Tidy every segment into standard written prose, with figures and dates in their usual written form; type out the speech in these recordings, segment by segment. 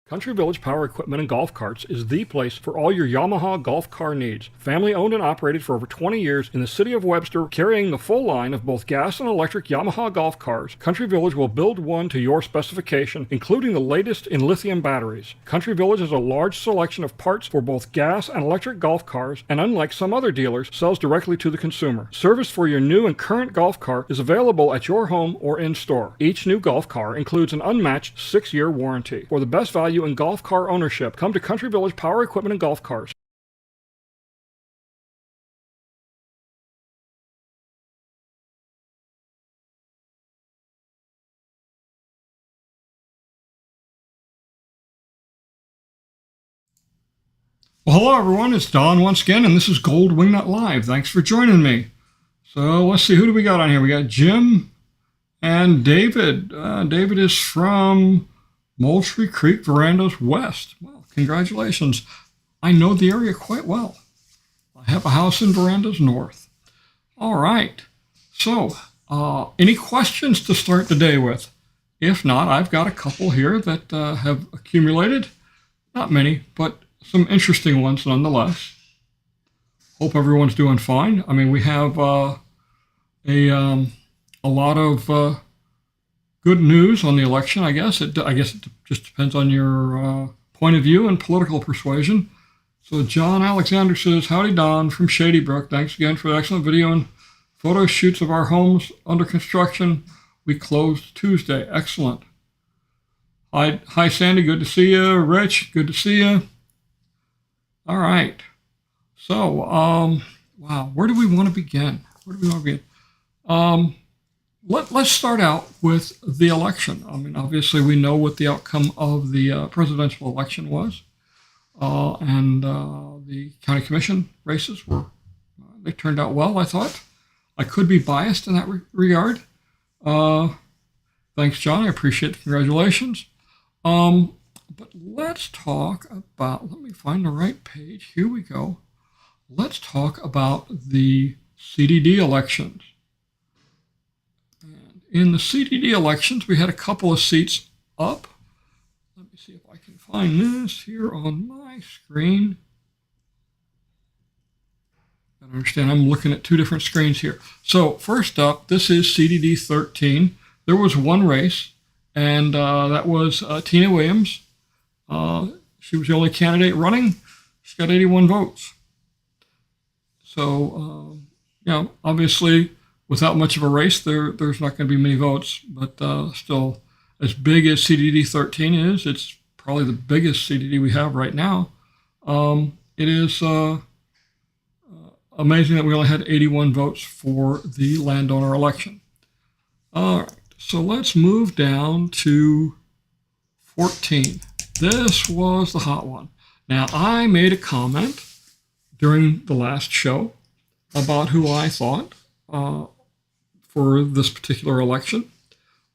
Country Village Power Equipment and Golf Carts is the place for all your Yamaha golf car needs. Family owned and operated for over 20 years in the city of Webster, carrying the full line of both gas and electric Yamaha golf cars, Country Village will build one to your specification, including the latest in lithium batteries. Country Village has a large selection of parts for both gas and electric golf cars, and unlike some other dealers, sells directly to the consumer. Service for your new and current golf car is available at your home or in store. Each new golf car includes an unmatched 6-year warranty. For the best value in golf car ownership, come to Country Village Power Equipment and Golf Cars. Well, hello everyone, it's Don once again, and this is Gold Wingnut Live. Thanks for joining me. So let's see, who do we got on here? We got Jim and David. David is from Moultrie Creek Verandas West. Well, congratulations. I know the area quite well. I have a house in Verandas North. All right. So, any questions to start the day with? If not, I've got a couple here that have accumulated. Not many, but some interesting ones nonetheless. Hope everyone's doing fine. I mean, we have a lot of good news on the election, I guess. It just depends on your point of view and political persuasion. So John Alexander says, howdy Don from Shady Brook. Thanks again for the excellent video and photo shoots of our homes under construction. We closed Tuesday. Excellent. Hi Sandy, good to see you. Rich, good to see you. All right. So, wow, where do we want to begin? Let's start out with the election. I mean, obviously, we know what the outcome of the presidential election was, and the county commission races they turned out well, I thought. I could be biased in that regard. Thanks, John. I appreciate the congratulations. But let's talk about, let me find the right page. Here we go. Let's talk about the CDD elections. In the CDD elections, we had a couple of seats up. Let me see if I can find this here on my screen. I understand I'm looking at two different screens here. So first up, this is CDD 13. There was one race, and that was Tina Williams. She was the only candidate running. She got 81 votes. So, obviously, without much of a race, there's not going to be many votes, but still, as big as CDD 13 is, it's probably the biggest CDD we have right now. It is amazing that we only had 81 votes for the landowner election. All right, so let's move down to 14. This was the hot one. Now, I made a comment during the last show about who I thought for this particular election.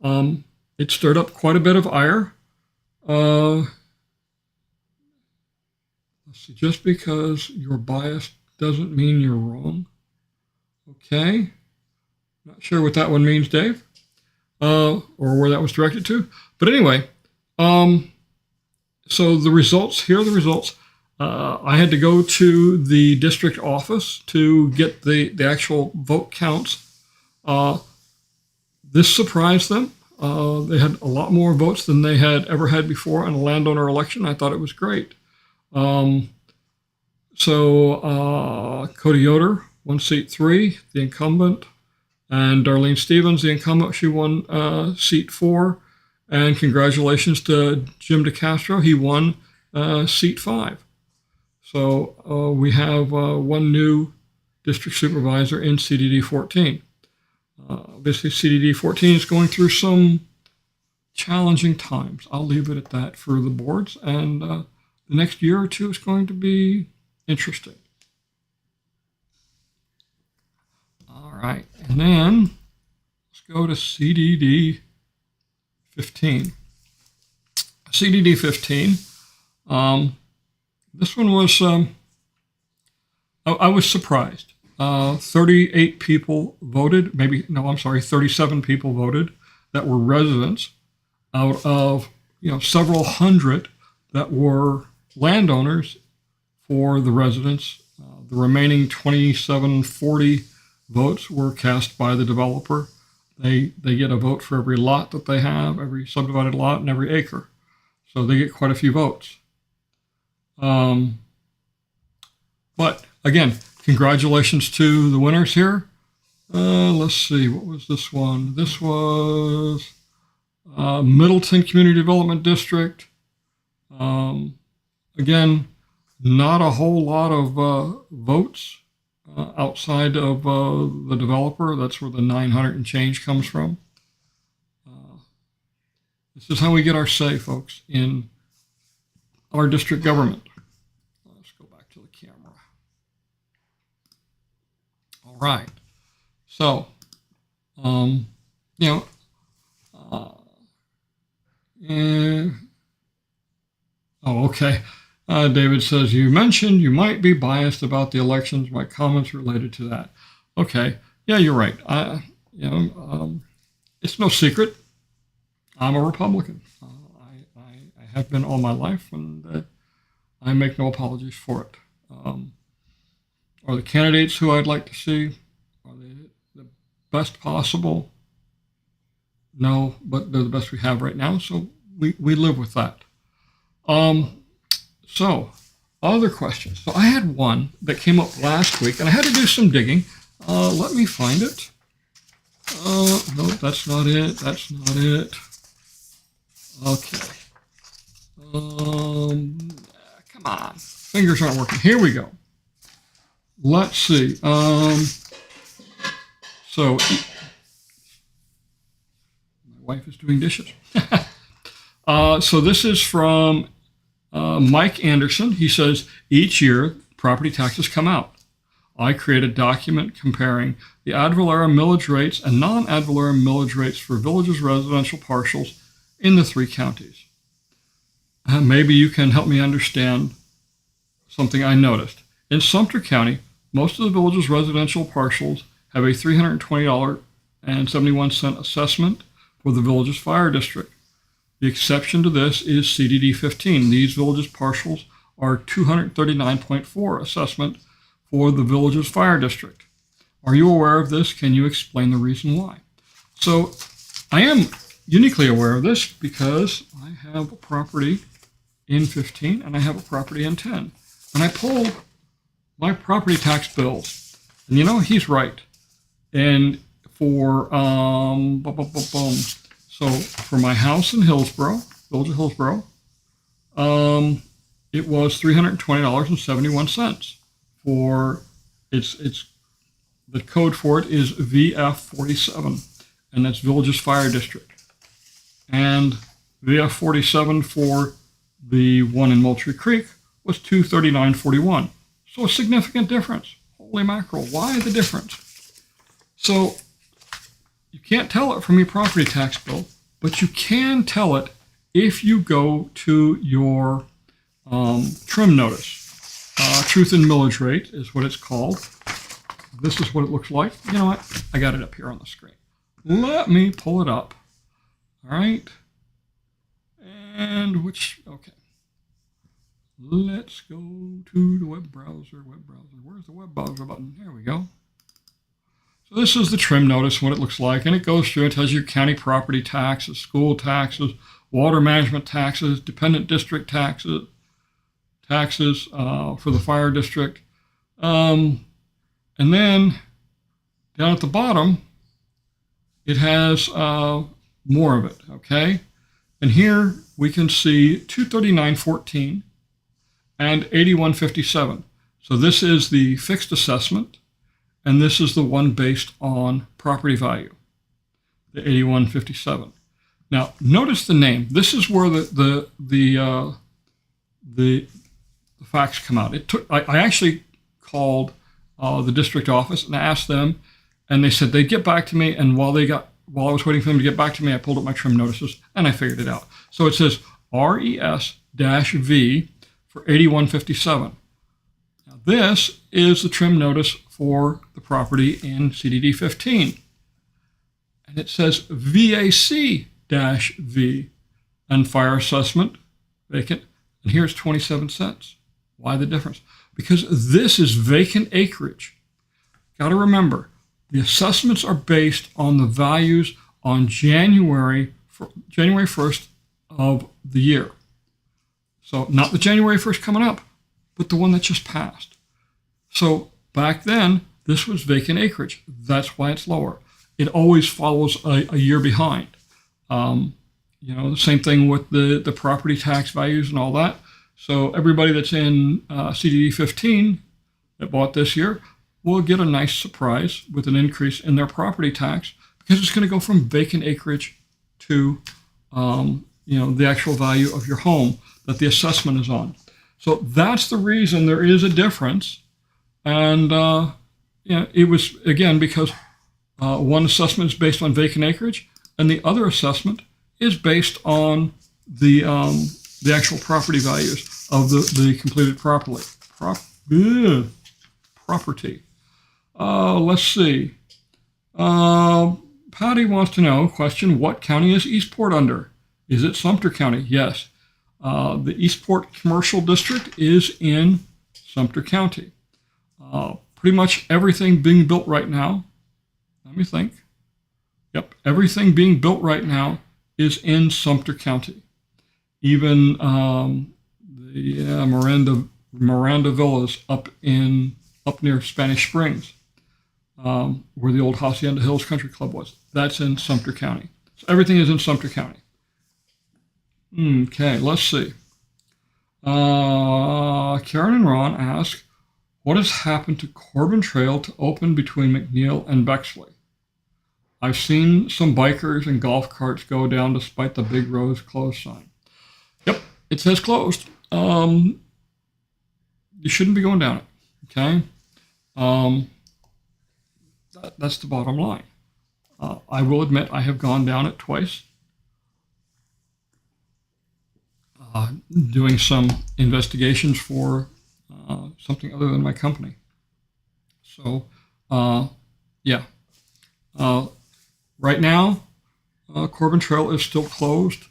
It stirred up quite a bit of ire. Let's see, just because you're biased doesn't mean you're wrong. Okay. Not sure what that one means, Dave, or where that was directed to. But anyway, so the results, here are the results. I had to go to the district office to get the actual vote counts. This surprised them. They had a lot more votes than they had ever had before in a landowner election. I thought it was great. Cody Yoder won seat 3, the incumbent, and Darlene Stevens, the incumbent, she won seat 4. And congratulations to Jim DeCastro, he won seat 5. So we have one new district supervisor in CDD 14. Obviously, CDD 14 is going through some challenging times. I'll leave it at that for the boards. And the next year or two is going to be interesting. All right. And then let's go to CDD 15. CDD 15. This one was, I was surprised. 38 people voted, 37 people voted that were residents out of, several hundred that were landowners for the residents. The remaining 2740 votes were cast by the developer. They get a vote for every lot that they have, every subdivided lot, and every acre. So they get quite a few votes. But again, congratulations to the winners here. Let's see, what was this one? This was Middleton Community Development District. Again, not a whole lot of votes outside of the developer. That's where the 900 and change comes from. This is how we get our say, folks, in our district government. Let's go back to the camera. All right. So, okay. David says, you mentioned you might be biased about the elections. My comments related to that. Okay. Yeah, you're right. It's no secret. I'm a Republican. I have been all my life, and I make no apologies for it. Are the candidates who I'd like to see, are they the best possible? No, but they're the best we have right now, so we live with that. So, other questions. So I had one that came up last week, and I had to do some digging. Let me find it. No, that's not it. That's not it. Okay. Come on. Fingers aren't working. Here we go. Let's see. So, my wife is doing dishes. So this is from Mike Anderson. He says, each year, property taxes come out. I create a document comparing the ad valorem millage rates and non-ad valorem millage rates for villages' residential parcels in the 3 counties. Maybe you can help me understand something I noticed. In Sumter County, most of the village's residential parcels have a $320.71 assessment for the village's fire district. The exception to this is CDD 15. These villages' parcels are $239.4 assessment for the village's fire district. Are you aware of this? Can you explain the reason why? So I am uniquely aware of this because I have a property in 15 and I have a property in 10. And I pulled my property tax bills. And he's right. And for, so for my house in Hillsborough, Village of Hillsborough, it was $320.71 for it's the code for it is VF47, and that's Villages Fire District. And VF47 for the one in Moultrie Creek was $239.41. So a significant difference. Holy mackerel, why the difference? So you can't tell it from your property tax bill, but you can tell it if you go to your trim notice. Truth in millage rate is what it's called. This is what it looks like. You know what? I got it up here on the screen. Let me pull it up. All right. And okay. Let's go to the web browser. Where's the web browser button? There we go. So this is the trim notice, what it looks like. And it goes through and tells you county property taxes, school taxes, water management taxes, dependent district taxes for the fire district. And then down at the bottom, it has more of it, okay? And here we can see 239.14 and 81.57. So this is the fixed assessment, and this is the one based on property value, the 81.57. Now, notice the name. This is where the facts come out. I actually called the district office and asked them, and they said they'd get back to me. And while I was waiting for them to get back to me, I pulled up my trim notices and I figured it out. So it says RES-V for 81.57. Now this is the trim notice for the property in CDD 15. And it says VAC-V and fire assessment, vacant, and here it's 27 cents. Why the difference? Because this is vacant acreage. Got to remember, the assessments are based on the values on January 1st of the year. So not the January 1st coming up, but the one that just passed. So back then, this was vacant acreage. That's why it's lower. It always follows a year behind. The same thing with the property tax values and all that. So everybody that's in CDD 15 that bought this year will get a nice surprise with an increase in their property tax because it's going to go from vacant acreage to the actual value of your home that the assessment is on. So that's the reason there is a difference. And it was, again, because one assessment is based on vacant acreage and the other assessment is based on the actual property values of the completed property. Let's see. Patty wants to know, question, what county is Eastport under? Is it Sumter County? Yes. The Eastport Commercial District is in Sumter County. Pretty much everything being built right now, let me think. Yep, everything being built right now is in Sumter County. Even the Miranda Villas up near Spanish Springs, where the old Hacienda Hills Country Club was. That's in Sumter County. So everything is in Sumter County. Okay, let's see. Karen and Ron ask, what has happened to Corbin Trail to open between McNeil and Bexley? I've seen some bikers and golf carts go down despite the big roads closed sign. Yep, it says closed. You shouldn't be going down it, okay? That's the bottom line. I will admit I have gone down it twice, doing some investigations for something other than my company. So, yeah. Right now, Corbin Trail is still closed.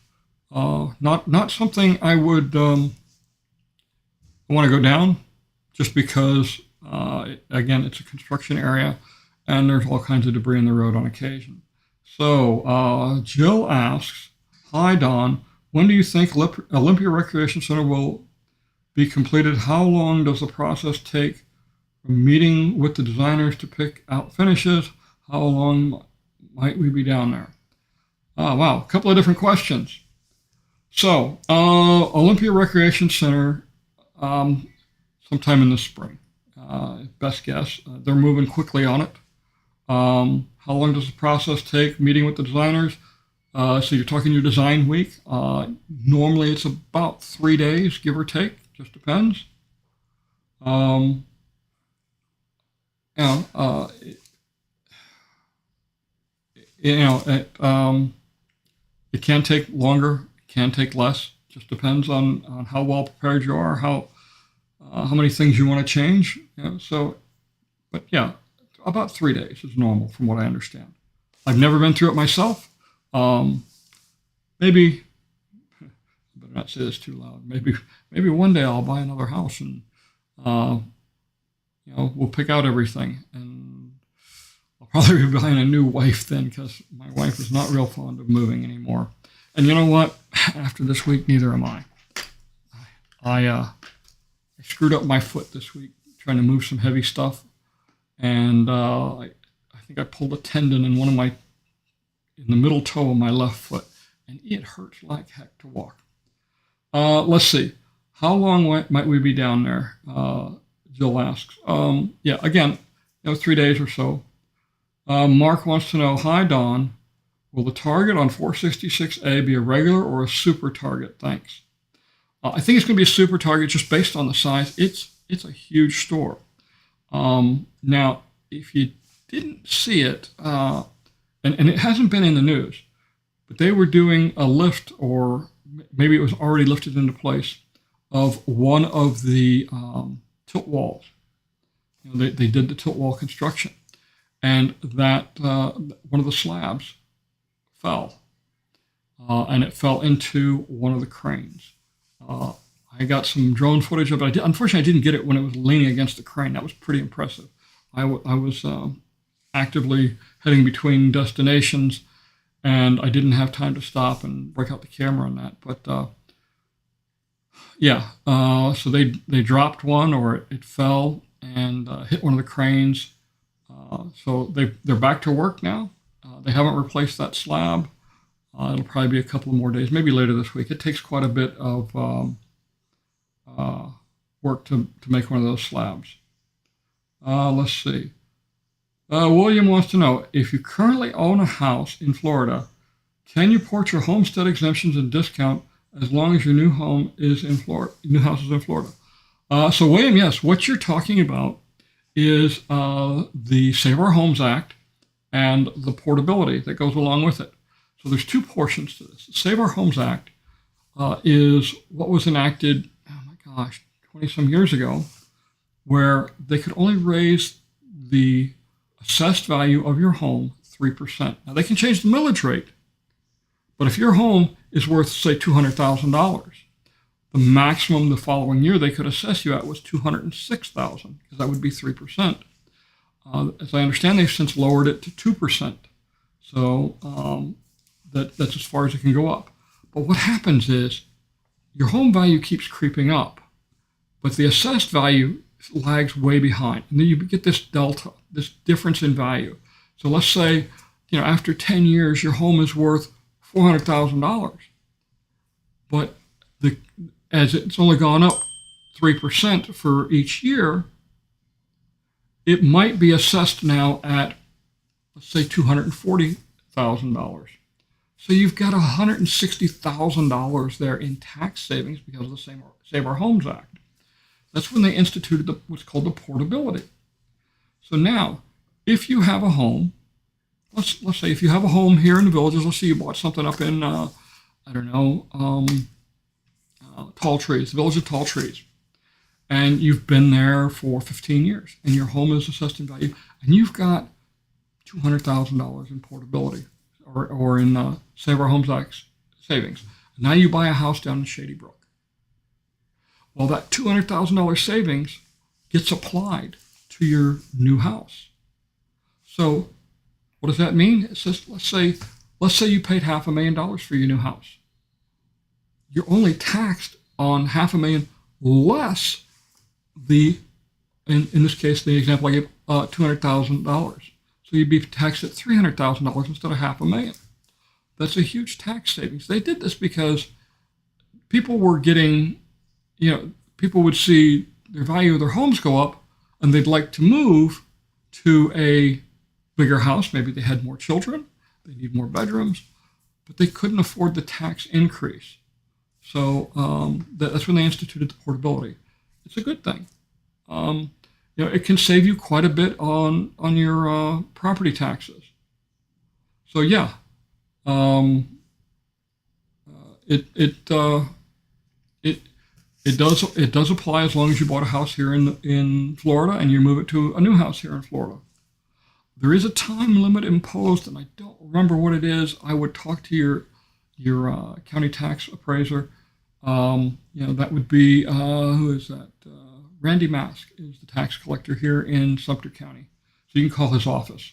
Not something I would want to go down, just because, again, it's a construction area and there's all kinds of debris in the road on occasion. So Jill asks, hi, Don, when do you think Olympia Recreation Center will be completed? How long does the process take from meeting with the designers to pick out finishes? How long might we be down there? Oh, wow, a couple of different questions. So, Olympia Recreation Center, sometime in the spring, best guess. They're moving quickly on it. How long does the process take? Meeting with the designers. So you're talking your design week. Normally it's about 3 days, give or take. Just depends. It can take longer, can take less. Just depends on how well prepared you are, how many things you want to change. But yeah, about 3 days is normal from what I understand. I've never been through it myself. Maybe, I better not say this too loud. Maybe one day I'll buy another house and we'll pick out everything, and I'll probably be buying a new wife then, because my wife is not real fond of moving anymore. And you know what? After this week, neither am I. I screwed up my foot this week trying to move some heavy stuff, and I think I pulled a tendon in in the middle toe of my left foot, and it hurts like heck to walk. Let's see. How long might we be down there? Jill asks. Yeah, again, 3 days or so. Mark wants to know, hi, Don. Will the target on 466A be a regular or a super target? Thanks. I think it's going to be a super target just based on the size. It's a huge store. Now, if you didn't see it, and it hasn't been in the news, but they were doing a lift, or maybe it was already lifted into place, of one of the tilt walls. They did the tilt wall construction, and that one of the slabs fell, and it fell into one of the cranes. I got some drone footage of it. Unfortunately, I didn't get it when it was leaning against the crane. That was pretty impressive. I was actively heading between destinations, and I didn't have time to stop and break out the camera on that. But yeah, so they dropped one, or it fell and hit one of the cranes. So they're back to work now. They haven't replaced that slab. It'll probably be a couple of more days, maybe later this week. It takes quite a bit of work to make one of those slabs. Let's see. William wants to know, if you currently own a house in Florida, can you port your homestead exemptions and discount as long as your new home is in Florida? New house is in Florida. So William, yes, what you're talking about is the Save Our Homes Act and the portability that goes along with it. So there's two portions to this. The Save Our Homes Act is what was enacted, oh my gosh, 20 some years ago, where they could only raise the assessed value of your home 3%. Now they can change the millage rate, but if your home is worth, say, $200,000, the maximum the following year they could assess you at was $206,000, because that would be 3%. As I understand, they've since lowered it to 2%. So that's as far as it can go up. But what happens is your home value keeps creeping up, but the assessed value lags way behind. And then you get this delta, this difference in value. So let's say, after 10 years, your home is worth $400,000, but as it's only gone up 3% for each year, it might be assessed now at, let's say, $240,000. So you've got $160,000 there in tax savings because of the Save Our Homes Act. That's when they instituted what's called the portability. So now, if you have a home, let's say if you have a home here in the Villages, let's say you bought something up in, Tall Trees, the Village of Tall Trees, and you've been there for 15 years, and your home is assessed in value, and you've got $200,000 in portability, or in Save Our Homes Act savings. Now you buy a house down in Shady Brook. Well, that $200,000 savings gets applied to your new house. So what does that mean? It says, let's say you paid $500,000 for your new house. You're only taxed on $500,000 less in this case, the example I gave, $200,000. So you'd be taxed at $300,000 instead of $500,000. That's a huge tax savings. They did this because people were getting, people would see their value of their homes go up, and they'd like to move to a bigger house. Maybe they had more children, they need more bedrooms, but they couldn't afford the tax increase. So that's when they instituted the portability. It's a good thing. It can save you quite a bit on your property taxes. So yeah, it does apply as long as you bought a house here in Florida and you move it to a new house here in Florida. There is a time limit imposed, and I don't remember what it is. I would talk to your county tax appraiser. That would be who is that? Randy Mask is the tax collector here in Sumter County. So you can call his office.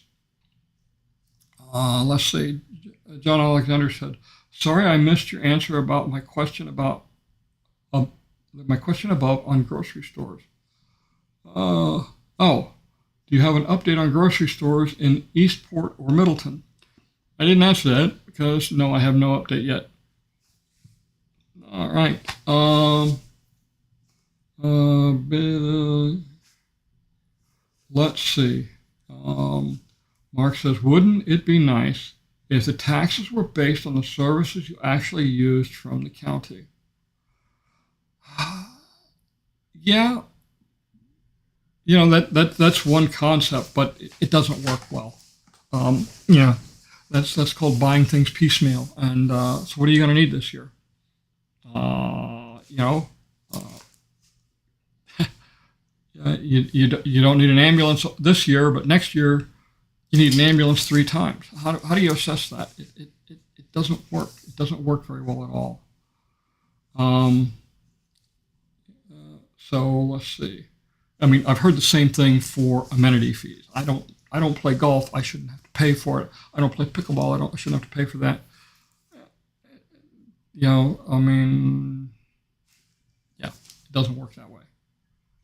Let's see. John Alexander said, "Sorry, I missed your answer about my question above on grocery stores." Do you have an update on grocery stores in Eastport or Middleton? I didn't answer that because no, I have no update yet. All right. Let's see. Mark says, wouldn't it be nice if the taxes were based on the services you actually used from the county? Yeah. That's one concept, but it doesn't work well. That's called buying things piecemeal. And so what are you going to need this year? You don't need an ambulance this year, but next year you need an ambulance 3 times. How do you assess that? It doesn't work. It doesn't work very well at all. So let's see. I mean, I've heard the same thing for amenity fees. I don't play golf. I shouldn't have to pay for it. I don't play pickleball. I shouldn't have to pay for that. I mean, yeah, it doesn't work that way.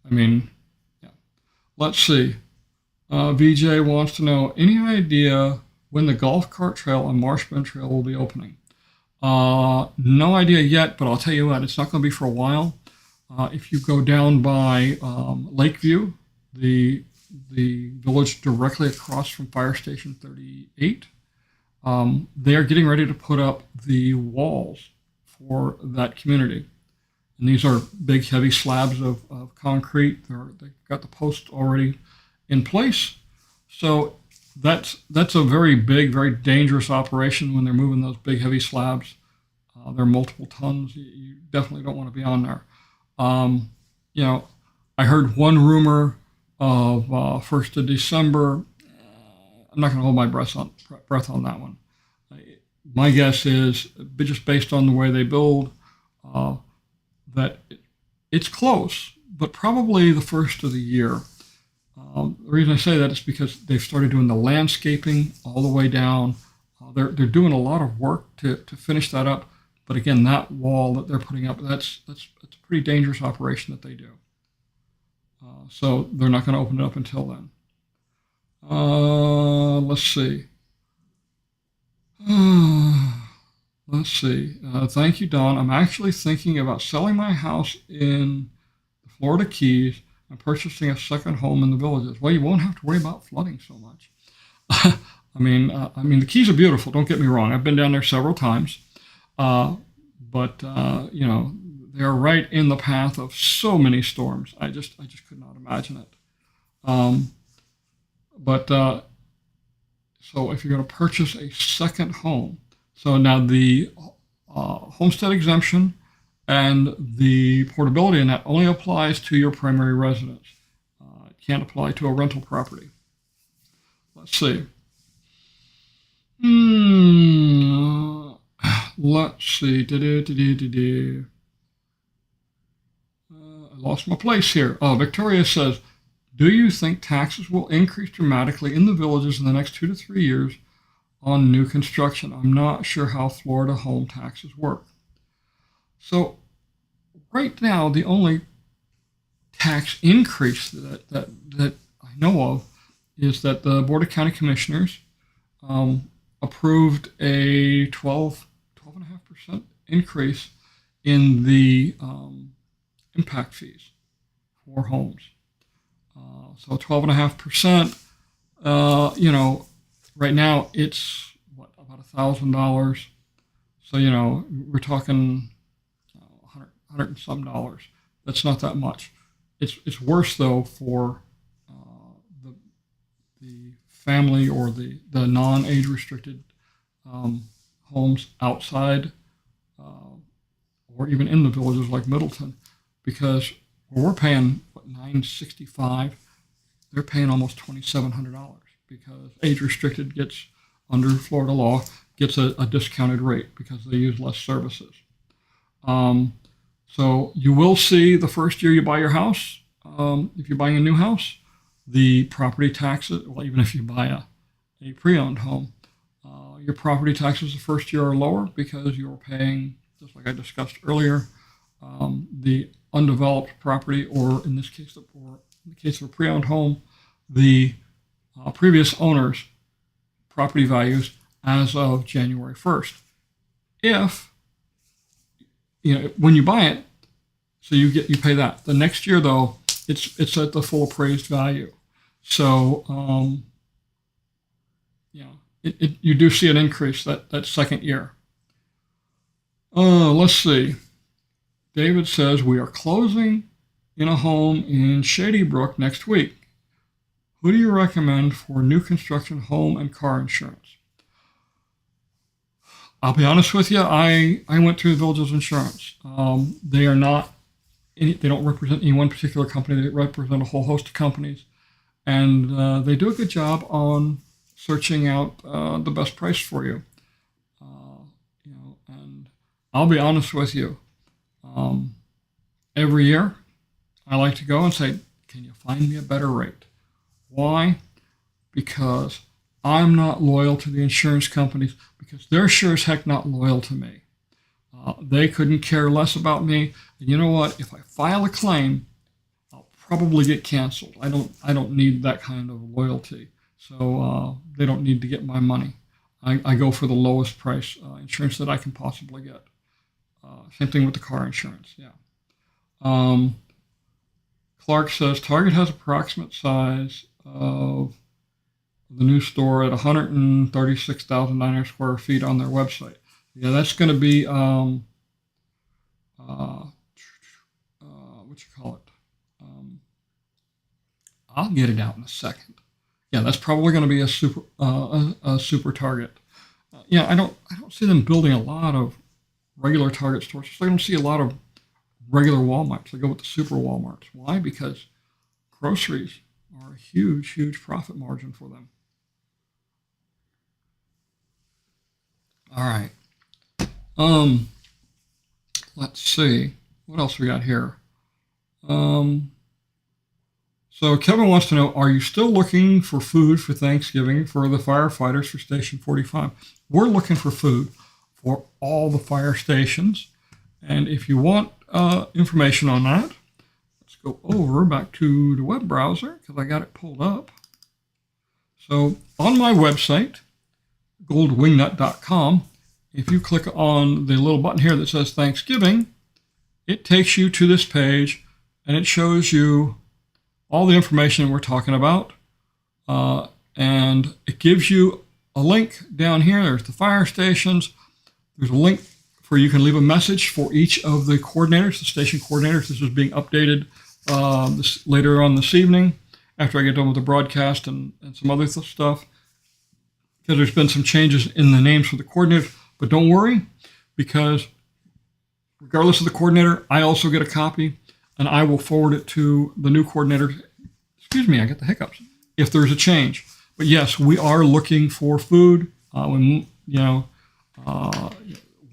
I mean, yeah. Let's see. VJ wants to know any idea when the golf cart trail and Marshman Trail will be opening. No idea yet, but I'll tell you what, it's not going to be for a while. If you go down by Lakeview, the village directly across from Fire Station 38, they are getting ready to put up the walls for that community. And these are big, heavy slabs of concrete. They've got the posts already in place. So that's a very big, very dangerous operation when they're moving those big, heavy slabs. They're multiple tons. You definitely don't want to be on there. I heard one rumor of 1st of December. I'm not going to hold my breath on that one. My guess is, just based on the way they build, that it's close, but probably the first of the year. The reason I say that is because they've started doing the landscaping all the way down. They're doing a lot of work to finish that up. But again, that wall that they're putting up, that's a pretty dangerous operation that they do. So they're not going to open it up until then. Let's see. Let's see. Thank you, Don. I'm actually thinking about selling my house in the Florida Keys and purchasing a second home in the Villages. Well, you won't have to worry about flooding so much. I mean, the Keys are beautiful. Don't get me wrong. I've been down there several times, but they're right in the path of so many storms. I just could not imagine it. So if you're going to purchase a second home, so now the homestead exemption and the portability in that only applies to your primary residence. It can't apply to a rental property. Let's see. Let's see. I lost my place here. Victoria says, do you think taxes will increase dramatically in the Villages in the next 2 to 3 years on new construction? I'm not sure how Florida home taxes work. So right now, the only tax increase that I know of is that the Board of County Commissioners approved a 12.5% increase in the impact fees for homes. So 12.5%, right now it's about $1,000. So, we're talking $100 and some dollars. That's not that much. It's worse though for the family or the non-age restricted homes outside or even in the Villages like Middleton, because we're paying $965. They're paying almost $2,700 because age restricted gets, under Florida law, gets a discounted rate because they use less services. So you will see the first year you buy your house, if you're buying a new house, the property taxes, well, even if you buy a pre-owned home, your property taxes the first year are lower because you're paying, just like I discussed earlier, the undeveloped property, or in this case, in the case of a pre-owned home, the previous owner's property values as of January 1st. If, when you buy it, so you pay that. The next year though, it's at the full appraised value. So, you do see an increase that second year. Let's see. David says, we are closing in a home in Shady Brook next week. Who do you recommend for new construction home and car insurance? I'll be honest with you, I went through the Villages Insurance. They don't represent any one particular company. They represent a whole host of companies. And they do a good job on searching out the best price for you. And I'll be honest with you, every year I like to go and say, can you find me a better rate? Why? Because I'm not loyal to the insurance companies, because they're sure as heck not loyal to me. They couldn't care less about me. And you know what? If I file a claim, I'll probably get canceled. I don't need that kind of loyalty. So they don't need to get my money. I go for the lowest price insurance that I can possibly get. Same thing with the car insurance. Yeah. Clark says Target has approximate size of the new store at 136,900 square feet on their website. Yeah, that's going to be what you call it? I'll get it out in a second. Yeah, that's probably going to be a super Target. Yeah, I don't see them building a lot of regular Target stores. I don't see a lot of regular Walmarts. They go with the super Walmarts. Why? Because groceries are a huge profit margin for them. All right. Let's see. What else we got here? So Kevin wants to know, are you still looking for food for Thanksgiving for the firefighters for Station 45? We're looking for food for all the fire stations. And if you want information on that, let's go over back to the web browser because I got it pulled up. So on my website, goldwingnut.com, if you click on the little button here that says Thanksgiving, it takes you to this page and it shows you all the information we're talking about. And it gives you a link down here. There's the fire stations. There's a link where you can leave a message for each of the coordinators, the station coordinators. This is being updated later on this evening after I get done with the broadcast and some other stuff. Because there's been some changes in the names for the coordinators. But don't worry, because regardless of the coordinator, I also get a copy, and I will forward it to the new coordinator. Excuse me, I get the hiccups. If there's a change. But yes, we are looking for food. One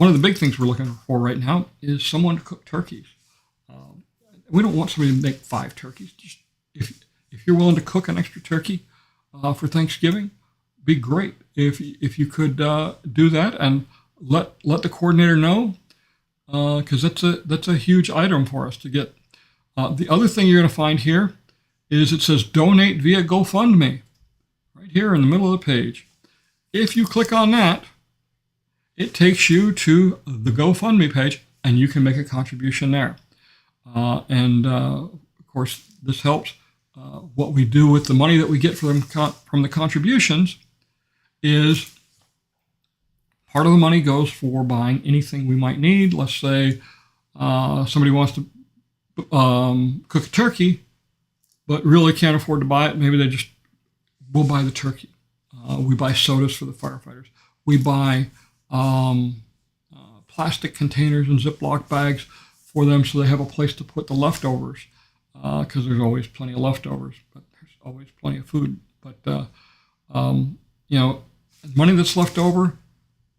of the big things we're looking for right now is someone to cook turkeys. We don't want somebody to make 5 turkeys. Just if you're willing to cook an extra turkey for Thanksgiving, be great if you could do that and let the coordinator know, because that's a huge item for us to get. The other thing you're going to find here is it says donate via GoFundMe right here in the middle of the page. If you click on that, it takes you to the GoFundMe page and you can make a contribution there. Of course, this helps. What we do with the money that we get from the contributions is part of the money goes for buying anything we might need. Let's say somebody wants to cook a turkey, but really can't afford to buy it. Maybe we'll buy the turkey. We buy sodas for the firefighters. We buy plastic containers and Ziploc bags for them so they have a place to put the leftovers, because there's always plenty of leftovers, but there's always plenty of food. But, money that's left over,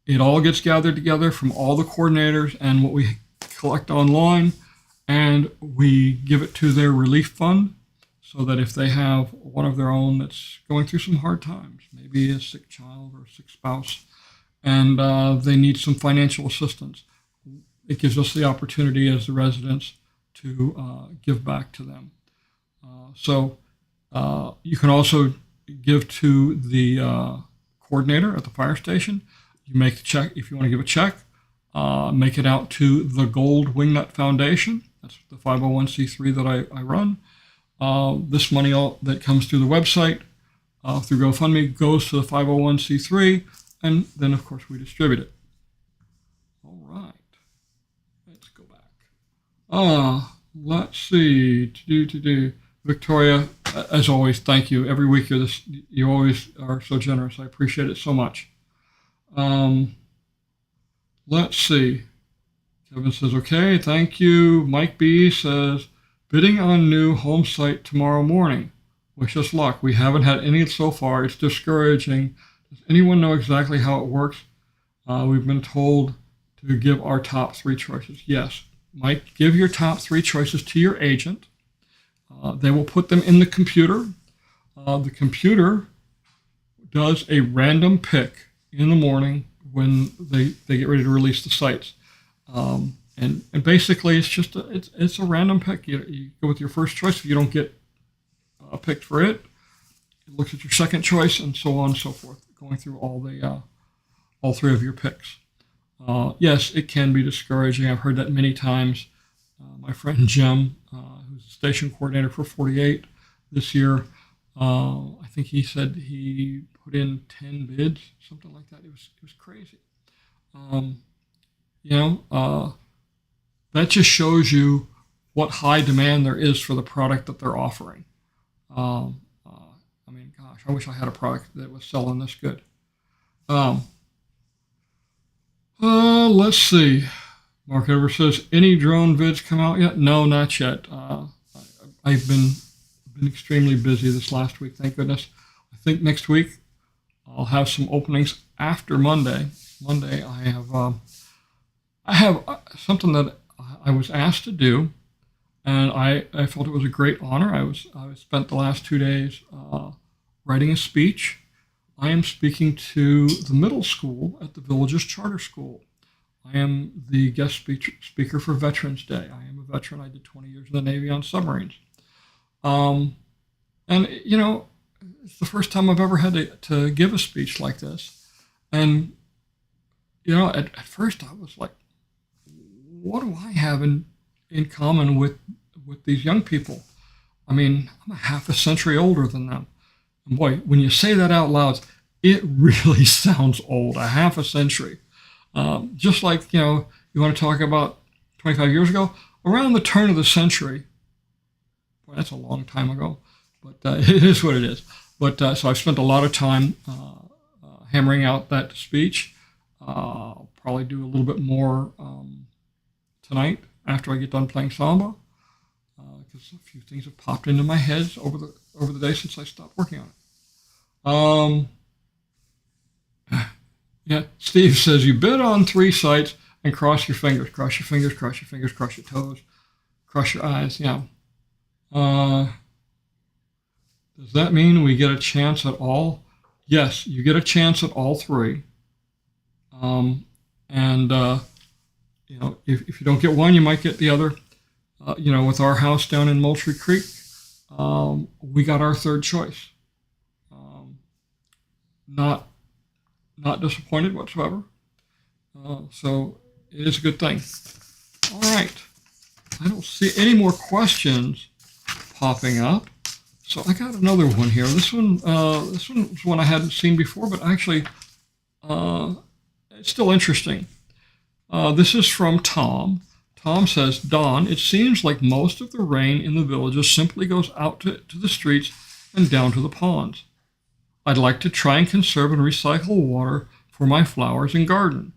it all gets gathered together from all the coordinators and what we collect online, and we give it to their relief fund so that if they have one of their own that's going through some hard times, maybe a sick child or a sick spouse, and they need some financial assistance, it gives us the opportunity as the residents to give back to them. So you can also give to the coordinator at the fire station. You make the check if you want to give a check. Make it out to the Gold Wingnut Foundation. That's the 501c3 that I run. This money that comes through the website through GoFundMe goes to the 501c3, and then of course we distribute it. All right, let's go back. Let's see. Victoria, as always, thank you. Every week you always are so generous. I appreciate it so much. Let's see. Kevin says, okay, thank you. Mike B says, bidding on new home site tomorrow morning. Wish us luck. We haven't had any so far. It's discouraging. Does anyone know exactly how it works? We've been told to give our top 3 choices. Yes, Mike, give your top 3 choices to your agent. They will put them in the computer. The computer does a random pick in the morning when they get ready to release the sites. And basically, it's a random pick. You go with your first choice. If you don't get picked for it, it looks at your second choice, and so on and so forth, going through all three of your picks. Yes, it can be discouraging. I've heard that many times. My friend Jim, who's the station coordinator for 48 this year, I think he said he put in 10 bids, something like that. It was crazy. That just shows you what high demand there is for the product that they're offering. Gosh, I wish I had a product that was selling this good. Let's see. Mark Edwards says, any drone vids come out yet? No, not yet. I've been extremely busy this last week, thank goodness. I think next week I'll have some openings after Monday. Monday I have something that I was asked to do, and I felt it was a great honor. I spent the last 2 days writing a speech. I am speaking to the middle school at the Villages Charter School. I am the guest speaker for Veterans Day. I am a veteran. I did 20 years in the Navy on submarines. It's the first time I've ever had to give a speech like this. And, at first I was like, what do I have in common with these young people? I'm a half a century older than them. And boy, when you say that out loud, it really sounds old, a half a century. Just like, you want to talk about 25 years ago, around the turn of the century. Boy, that's a long time ago, but it is what it is. But so I've spent a lot of time hammering out that speech. I'll probably do a little bit more tonight after I get done playing samba, because a few things have popped into my head over the day since I stopped working on it. Yeah, Steve says you bid on 3 sites and cross your fingers. Cross your fingers, cross your fingers, cross your toes, cross your eyes. Yeah. Does that mean we get a chance at all? Yes, you get a chance at all 3. If you don't get one, you might get the other. With our house down in Moultrie Creek, we got our 3rd choice. Not disappointed whatsoever. So it is a good thing. All right. I don't see any more questions popping up. So I got another one here. This one was one I hadn't seen before, but actually it's still interesting. This is from Tom. Tom says, Don, it seems like most of the rain in the villages simply goes out to the streets and down to the ponds. I'd like to try and conserve and recycle water for my flowers and garden.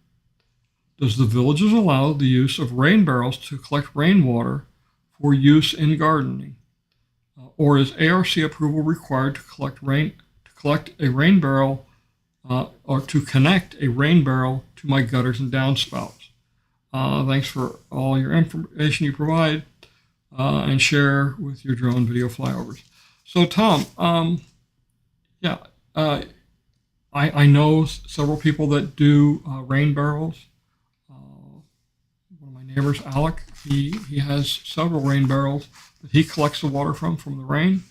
Does the villages allow the use of rain barrels to collect rainwater for use in gardening? Or is ARC approval required to collect a rain barrel or to connect a rain barrel to my gutters and downspouts? Thanks for all your information you provide and share with your drone video flyovers. So Tom, I know several people that do rain barrels. One of my neighbors, Alec, he has several rain barrels that he collects the water from the rain.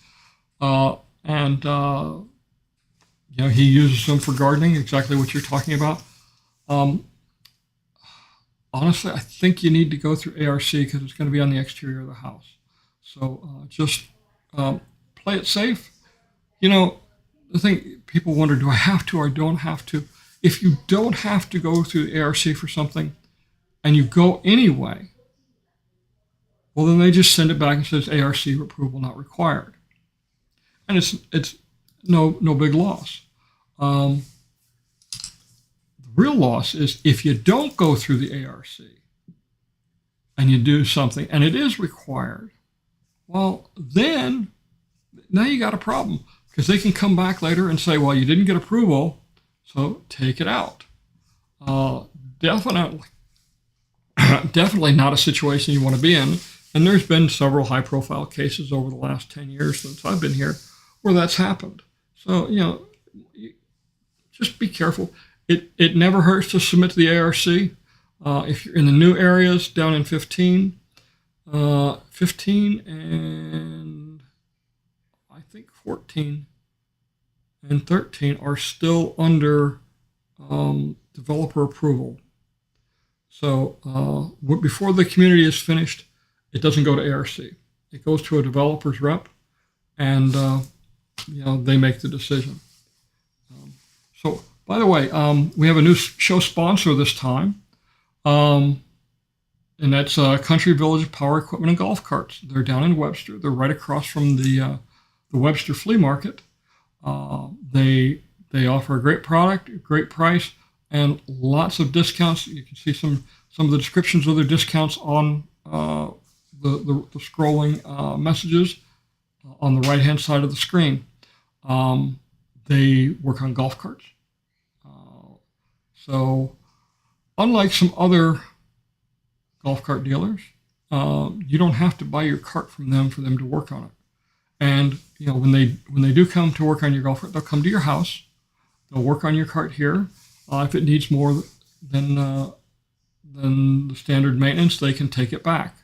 He uses them for gardening, exactly what you're talking about. Honestly, I think you need to go through ARC because it's going to be on the exterior of the house. So just play it safe. The thing people wonder, do I have to or don't have to? If you don't have to go through the ARC for something and you go anyway, well, then they just send it back and says ARC approval not required. And it's no big loss. The real loss is if you don't go through the ARC and you do something and it is required, well, then now you got a problem because they can come back later and say, well, you didn't get approval, so take it out. Definitely not a situation you want to be in. And there's been several high-profile cases over the last 10 years since I've been here where that's happened. So, just be careful. It never hurts to submit to the ARC. If you're in the new areas down in 15 and I think 14 and 13 are still under developer approval. So before the community is finished, it doesn't go to ARC. It goes to a developer's rep, and they make the decision. So, by the way, we have a new show sponsor this time, and that's Country Village Power Equipment and Golf Carts. They're down in Webster. They're right across from the Webster Flea Market. They offer a great product, a great price, and lots of discounts. You can see some of the descriptions of their discounts on the scrolling messages on the right-hand side of the screen. They work on golf carts. So unlike some other golf cart dealers, you don't have to buy your cart from them for them to work on it. And when they do come to work on your golf cart, they'll come to your house. They'll work on your cart here. If it needs more than the standard maintenance, they can take it back.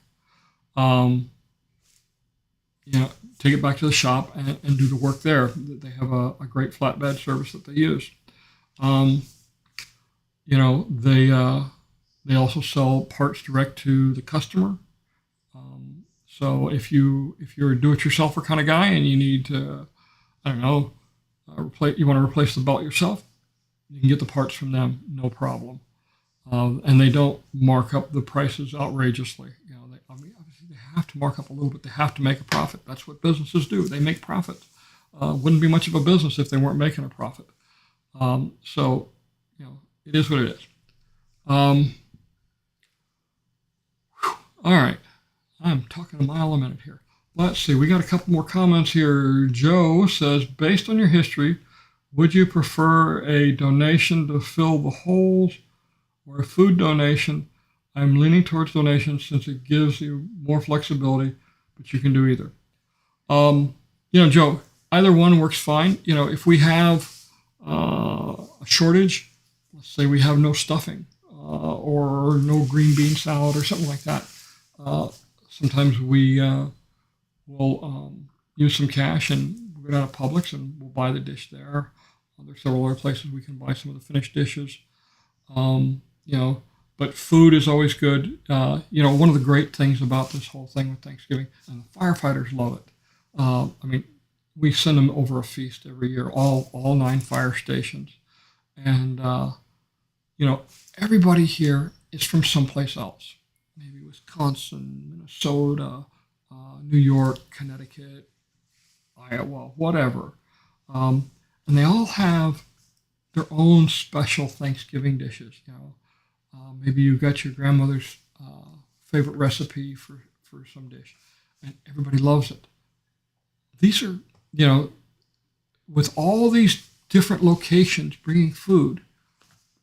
Take it back to the shop and do the work there. They have a great flatbed service that they use. They also sell parts direct to the customer. So if you're a do-it-yourselfer kind of guy and you need to, you want to replace the belt yourself, you can get the parts from them, no problem. And they don't mark up the prices outrageously. Obviously they have to mark up a little bit. They have to make a profit. That's what businesses do. They make profits. Wouldn't be much of a business if they weren't making a profit. It is what it is. All right. I'm talking a mile a minute here. Let's see. We got a couple more comments here. Joe says, based on your history, would you prefer a donation to fill the holes or a food donation? I'm leaning towards donation since it gives you more flexibility, but you can do either. Joe, either one works fine. If we have a shortage, let's say we have no stuffing or no green bean salad or something like that. Sometimes we will use some cash and we'll go down to Publix and we'll buy the dish there. There's several other places we can buy some of the finished dishes. But food is always good. One of the great things about this whole thing with Thanksgiving, and the firefighters love it. We send them over a feast every year, all 9 fire stations. And, everybody here is from someplace else. Maybe Wisconsin, Minnesota, New York, Connecticut, Iowa, whatever. And they all have their own special Thanksgiving dishes. Maybe you've got your grandmother's favorite recipe for some dish, and everybody loves it. These are, with all these different locations bringing food,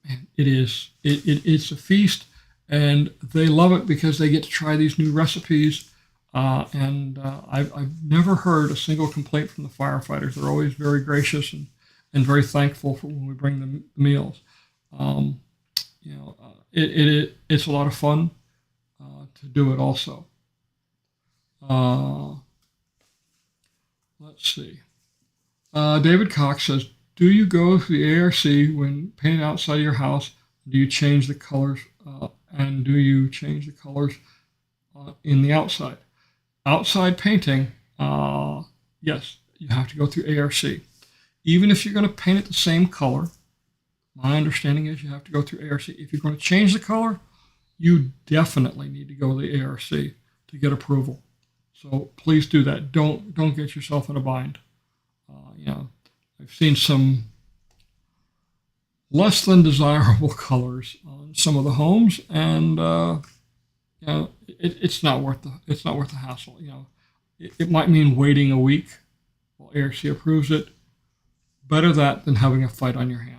man, it's a feast, and they love it because they get to try these new recipes. I've never heard a single complaint from the firefighters. They're always very gracious and very thankful for when we bring them meals. It's a lot of fun to do it also. Let's see. David Cox says, do you go to the ARC when painting outside your house? Do you change the colors? And do you change the colors in the outside? Outside painting, yes, you have to go through ARC. Even if you're going to paint it the same color, my understanding is you have to go through ARC. If you're going to change the color, you definitely need to go to the ARC to get approval. So please do that. Don't get yourself in a bind. I've seen some less than desirable colors on some of the homes, and it's not worth the hassle. It might mean waiting a week while ARC approves it. Better that than having a fight on your hands.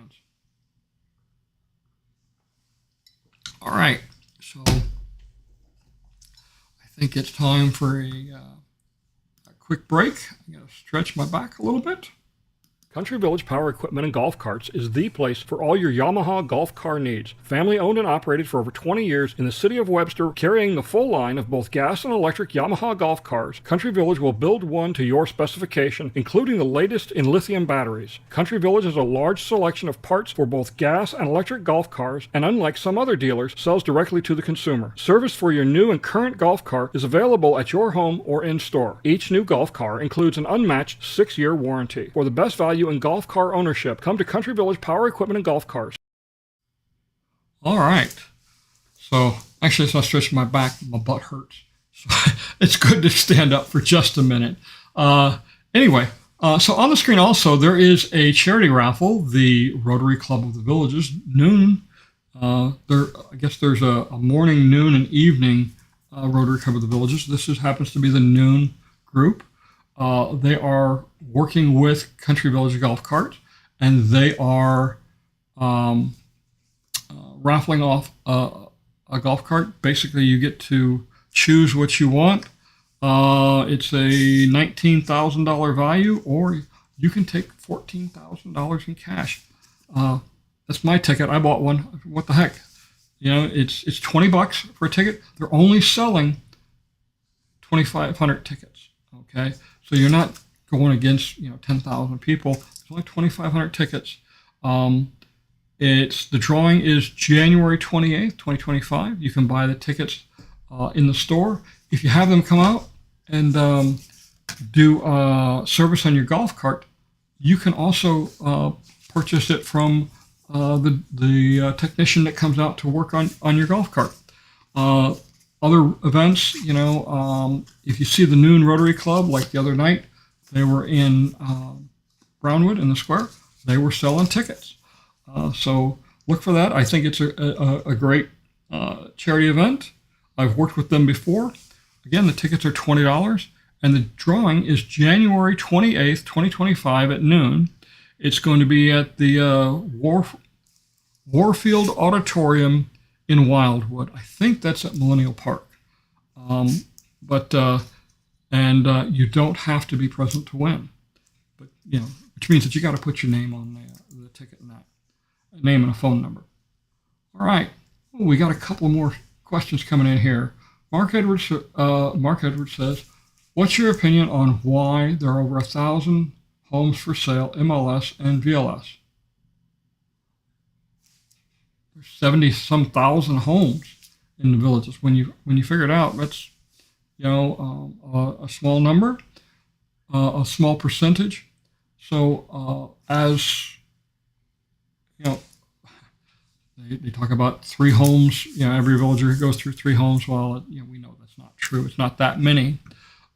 All right, so I think it's time for a quick break. I'm going to stretch my back a little bit. Country Village Power Equipment and Golf Carts is the place for all your Yamaha golf car needs. Family owned and operated for over 20 years in the city of Webster, carrying the full line of both gas and electric Yamaha golf cars, Country Village will build one to your specification, including the latest in lithium batteries. Country Village has a large selection of parts for both gas and electric golf cars, and unlike some other dealers, sells directly to the consumer. Service for your new and current golf car is available at your home or in store. Each new golf car includes an unmatched 6-year warranty. For the best value in golf car ownership, come to Country Village Power Equipment and Golf Cars. All right. So actually, as I stretch my back, my butt hurts. So it's good to stand up for just a minute. Anyway, so on the screen also, there is a charity raffle, the Rotary Club of the Villages, noon. I guess there's a morning, noon, and evening Rotary Club of the Villages. This happens to be the noon group. They are working with Country Village Golf Cart, and they are raffling off a golf cart. Basically, you get to choose what you want. It's a $19,000 value, or you can take $14,000 in cash. That's my ticket. I bought one. What the heck? You know, it's $20 for a ticket. They're only selling 2,500 tickets. Okay. So you're not going against 10,000 people. There's only 2,500 tickets. The drawing is January 28th, 2025. You can buy the tickets in the store. If you have them come out and do service on your golf cart, you can also purchase it from the technician that comes out to work on your golf cart. Other events, if you see the noon Rotary Club, like the other night, they were in Brownwood in the square. They were selling tickets. So look for that. I think it's a great charity event. I've worked with them before. Again, the tickets are $20, and the drawing is January 28th, 2025 at noon. It's going to be at the Warfield Auditorium in Wildwood. I think that's at Millennial Park. You don't have to be present to win. But, which means that you got to put your name on the ticket and that. A name and a phone number. All right. Oh, we got a couple more questions coming in here. Mark Edwards says, what's your opinion on why there are over 1,000 homes for sale, MLS and VLS? 70-some thousand homes in the villages. When you figure it out, that's a small number, a small percentage. So as they talk about 3 homes. Every villager goes through 3 homes. Well, we know that's not true. It's not that many.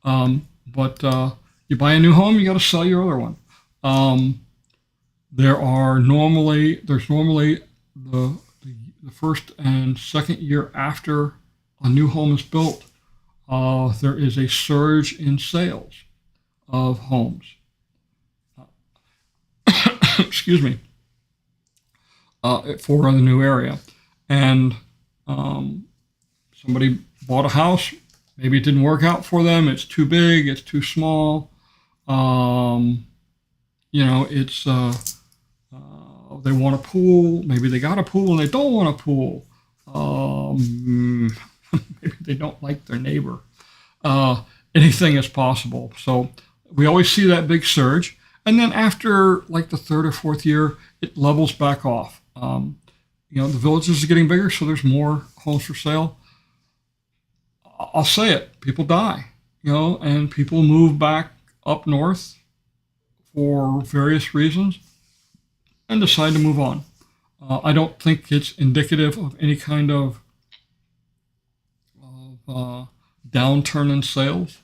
But you buy a new home, you got to sell your other one. There's normally the first and second year after a new home is built, there is a surge in sales of homes. Excuse me. For the new area. And somebody bought a house. Maybe it didn't work out for them. It's too big. It's too small. They want a pool. Maybe they got a pool and they don't want a pool. Maybe they don't like their neighbor. Anything is possible. So we always see that big surge. And then after like the 3rd or 4th year, it levels back off. The villages are getting bigger, so there's more homes for sale. I'll say it, people die, and people move back up north for various reasons and decide to move on. I don't think it's indicative of any kind of downturn in sales.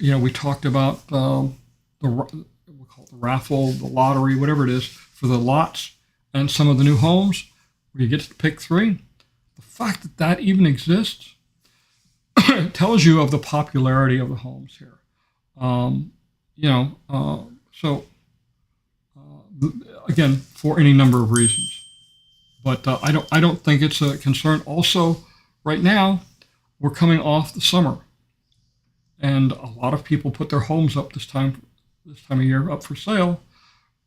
We talked about the raffle, the lottery, whatever it is, for the lots and some of the new homes where you get to pick 3. The fact that even exists tells you of the popularity of the homes here. Again, for any number of reasons. But I don't think it's a concern. Also, right now we're coming off the summer, and a lot of people put their homes up this time of year up for sale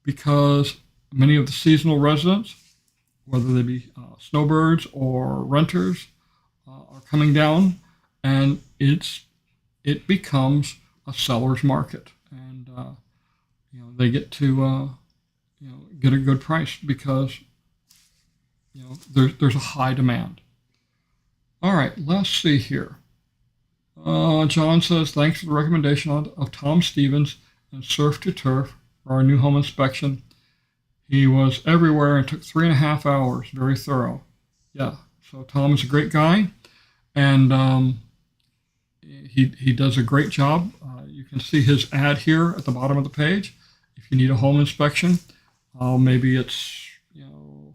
because many of the seasonal residents, whether they be snowbirds or renters, are coming down, and it becomes a seller's market, and they get to get a good price because there's a high demand. All right, let's see here. John says, thanks for the recommendation of Tom Stevens and Surf to Turf for our new home inspection. He was everywhere and took 3.5 hours. Very thorough. Yeah, so Tom is a great guy, and he does a great job. You can see his ad here at the bottom of the page. If you need a home inspection, maybe it's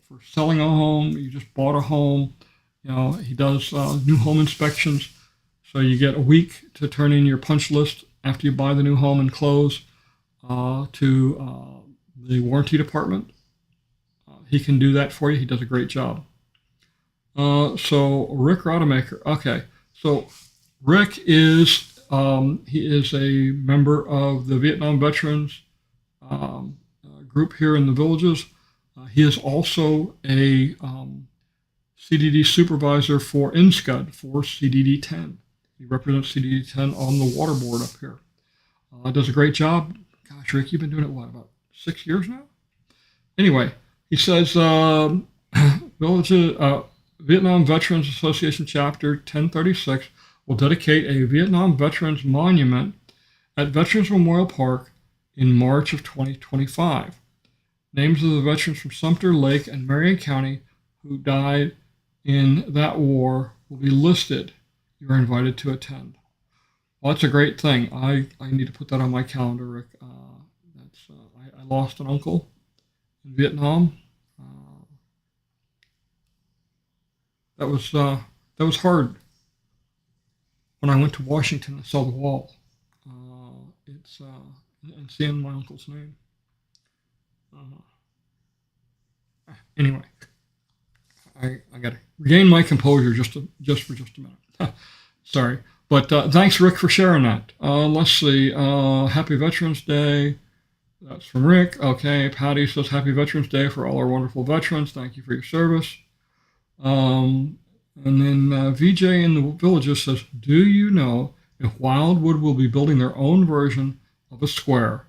for selling a home, you just bought a home. He does new home inspections. So you get a week to turn in your punch list after you buy the new home and close to the warranty department. He can do that for you. He does a great job. So Rick Rodemaker. Okay. So Rick is he is a member of the Vietnam Veterans group here in the Villages. He is also a CDD supervisor for INSCUD for CDD 10. He represents CDD 10 on the water board up here. Does a great job. Gosh, Rick, you've been doing it, what, about 6 years now? Anyway, he says, Vietnam Veterans Association Chapter 1036 will dedicate a Vietnam Veterans Monument at Veterans Memorial Park in March of 2025. Names of the veterans from Sumter, Lake, and Marion County who died in that war will be listed. You are invited to attend. Well, that's a great thing. I need to put that on my calendar, Rick. I lost an uncle in Vietnam. That was hard. When I went to Washington, I saw the wall. And seeing my uncle's name. Anyway, I got to regain my composure just for a minute. Sorry, but thanks, Rick, for sharing that. Let's see. Happy Veterans Day. That's from Rick. Okay, Patty says Happy Veterans Day for all our wonderful veterans. Thank you for your service. And then VJ in the Villages says, do you know if Wildwood will be building their own version of a square?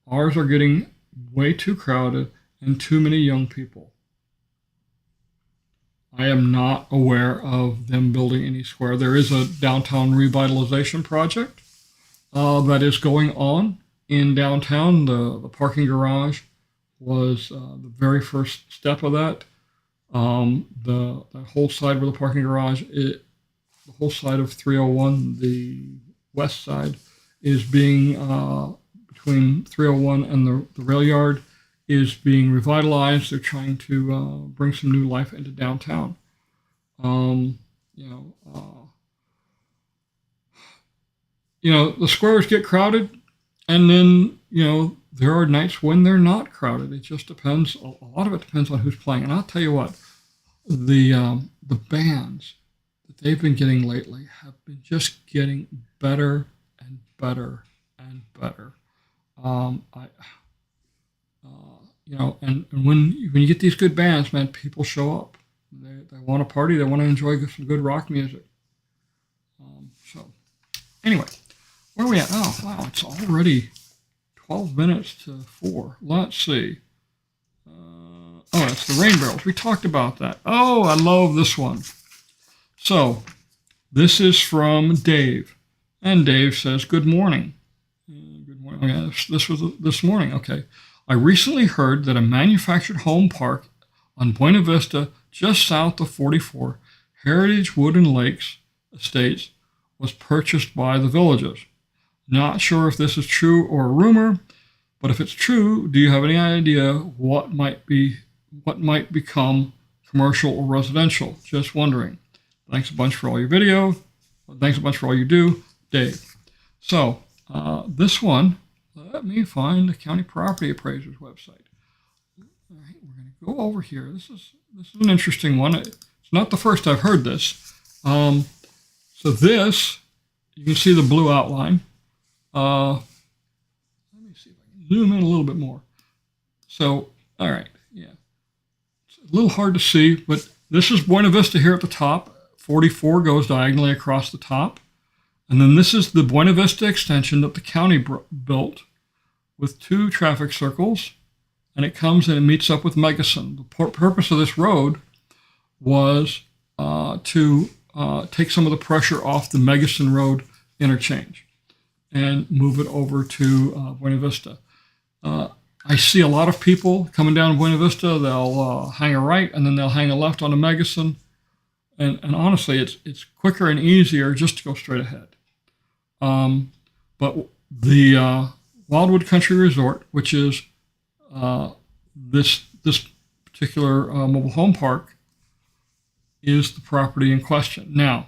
Ours are getting way too crowded and too many young people. I am not aware of them building any square. There is a downtown revitalization project that is going on in downtown. The parking garage was the very first step of that. The whole side where the parking garage, the whole side of 301, the west side, is being, between 301 and the rail yard, is being revitalized. They're trying to bring some new life into downtown. The squares get crowded, and then, there are nights when they're not crowded. It just depends. A lot of it depends on who's playing. And I'll tell you what, the bands that they've been getting lately have been just getting better and better and better. And when you get these good bands, man, people show up. They want to party. They want to enjoy some good rock music. So, anyway, where are we at? Oh, wow, it's already 12 minutes to 4. Let's see. It's the rain barrels. We talked about that. Oh, I love this one. So, this is from Dave. And Dave says, good morning. Good morning. Okay, this was this morning. Okay. I recently heard that a manufactured home park on Buena Vista, just south of 44, Heritage Wood and Lakes Estates, was purchased by the Villages. Not sure if this is true or a rumor, but if it's true, do you have any idea what might become commercial or residential? Just wondering. Thanks a bunch for all your video. Thanks a bunch for all you do, Dave. So this one, let me find the county property appraiser's website. All right, we're going to go over here. This is an interesting one. It's not the first I've heard this. So this, you can see the blue outline. Let me see if I can zoom in a little bit more. So, all right, yeah. It's a little hard to see, but this is Buena Vista here at the top. 44 goes diagonally across the top. And then this is the Buena Vista extension that the county built with 2 traffic circles. And it comes and it meets up with Megason. The purpose of this road was to take some of the pressure off the Megason Road interchange and move it over to Buena Vista. I see a lot of people coming down Buena Vista. They'll hang a right and then they'll hang a left on the Megason. And honestly, it's quicker and easier just to go straight ahead. But the Wildwood Country Resort, which is this particular mobile home park, is the property in question. Now,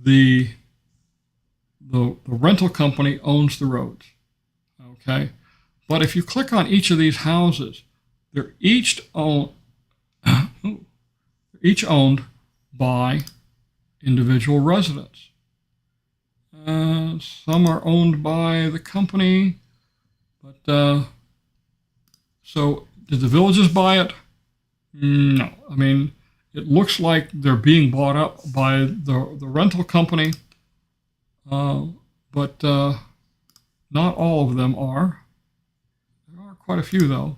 the rental company owns the roads, okay? But if you click on each of these houses, they're each owned by individual residents. Some are owned by the company, but so did the villages buy it? No. I mean, it looks like they're being bought up by the rental company, but not all of them are. There are quite a few, though.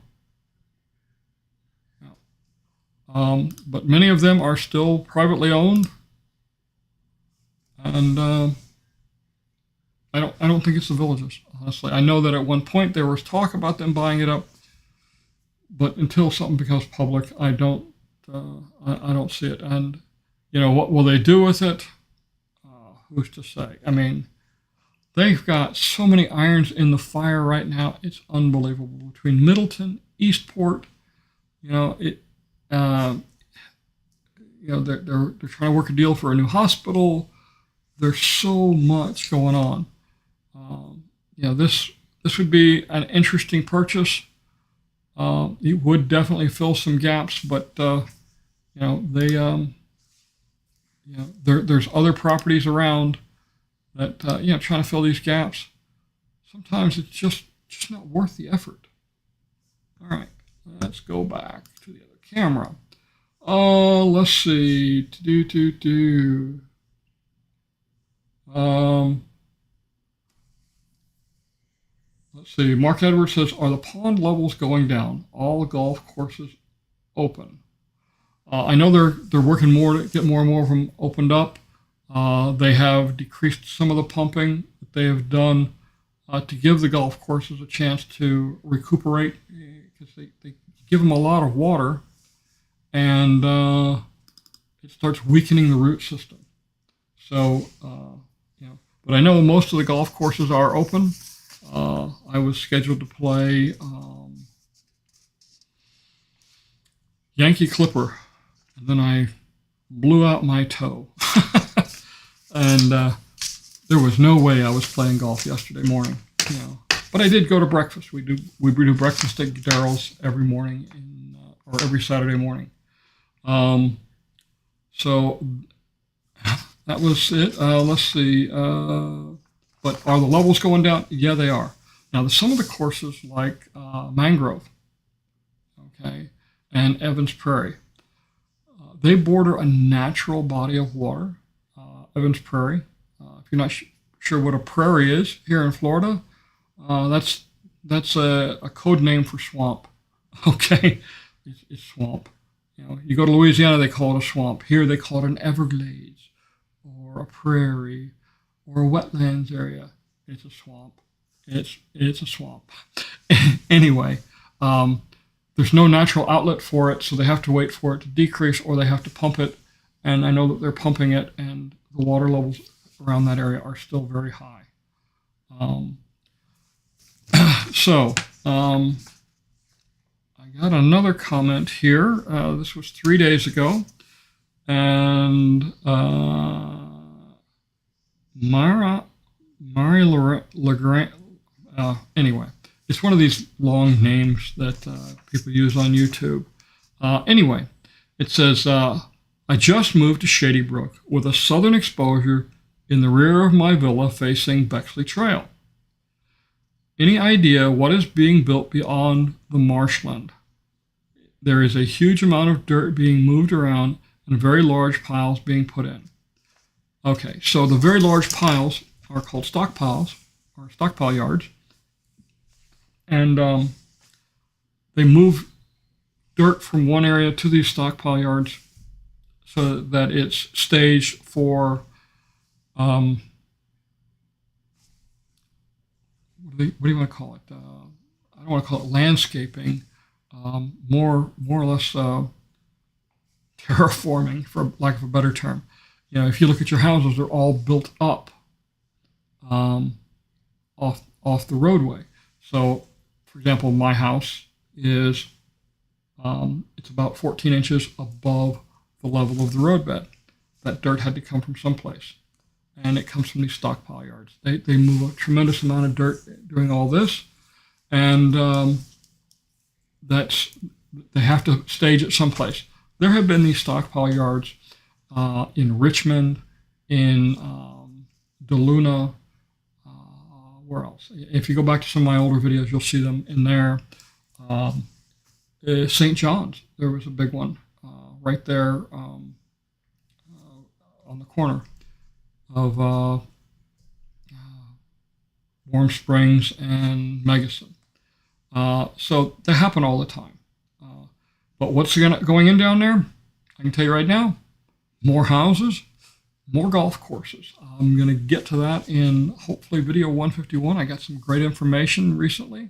But many of them are still privately owned, and I don't think it's the villages, honestly. I know that at one point there was talk about them buying it up, but until something becomes public, I don't see it. And what will they do with it? Who's to say? I mean, they've got so many irons in the fire right now. It's unbelievable. Between Middleton, Eastport, they're trying to work a deal for a new hospital. There's so much going on. This would be an interesting purchase. It would definitely fill some gaps, but there's other properties around that trying to fill these gaps. Sometimes it's just not worth the effort. All right, let's go back to the other camera. Let's see. Let's see. Mark Edwards says, "Are the pond levels going down? All golf courses open?" I know they're working more to get more and more of them opened up. They have decreased some of the pumping that they have done to give the golf courses a chance to recuperate, because they give them a lot of water, and it starts weakening the root system. So, but I know most of the golf courses are open. I was scheduled to play Yankee Clipper, and then I blew out my toe. And there was no way I was playing golf yesterday morning. But I did go to breakfast. We do breakfast at Daryl's every morning, or every Saturday morning. So that was it. Let's see. But are the levels going down? Yeah, they are. Now, some of the courses like Mangrove, okay, and Evans Prairie, they border a natural body of water. Evans Prairie. If you're not sure what a prairie is here in Florida, that's a code name for swamp. Okay, it's swamp. You go to Louisiana, they call it a swamp. Here, they call it an Everglades, or a prairie, or a wetlands area. It's a swamp. It's a swamp. Anyway, there's no natural outlet for it, so they have to wait for it to decrease, or they have to pump it. And I know that they're pumping it, and the water levels around that area are still very high. I got another comment here. This was 3 days ago, and Mary LeGrand. Anyway, it's one of these long names that people use on YouTube. Anyway, it says, I I just moved to Shady Brook with a southern exposure in the rear of my villa facing Bexley Trail. Any idea what is being built beyond the marshland? There is a huge amount of dirt being moved around and very large piles being put in. Okay, so the very large piles are called stockpiles, or stockpile yards, and they move dirt from one area to these stockpile yards so that it's staged for what do you want to call it? I don't want to call it landscaping, more or less terraforming, for lack of a better term. If you look at your houses, they're all built up off the roadway. So, for example, my house is it's about 14 inches above the level of the roadbed. That dirt had to come from someplace, and it comes from these stockpile yards. They move a tremendous amount of dirt doing all this, and they have to stage it someplace. There have been these stockpile yards in Richmond, in DeLuna, where else? If you go back to some of my older videos, you'll see them in there. St. John's, there was a big one right there on the corner of Warm Springs and Megacin. So they happen all the time. But what's going in down there? I can tell you right now, more houses, more golf courses. I'm going to get to that in hopefully video 151. I got some great information recently.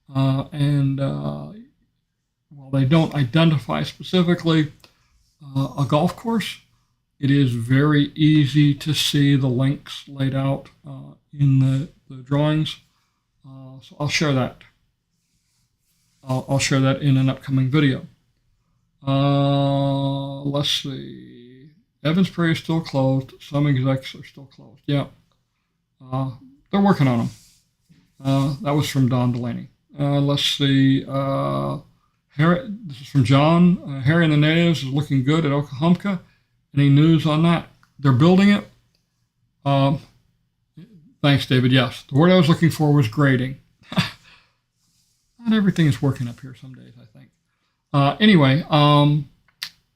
And while they don't identify specifically a golf course, it is very easy to see the links laid out in the drawings. So I'll share that. I'll share that in an upcoming video. Let's see. Evans Prairie is still closed. Some execs are still closed. Yeah. They're working on them. That was from Don Delaney. Let's see. This is from John. Harry and the Natives is looking good at Okahumpka. Any news on that? They're building it. Thanks, David. Yes. The word I was looking for was grading. Not everything is working up here some days, I think. Anyway,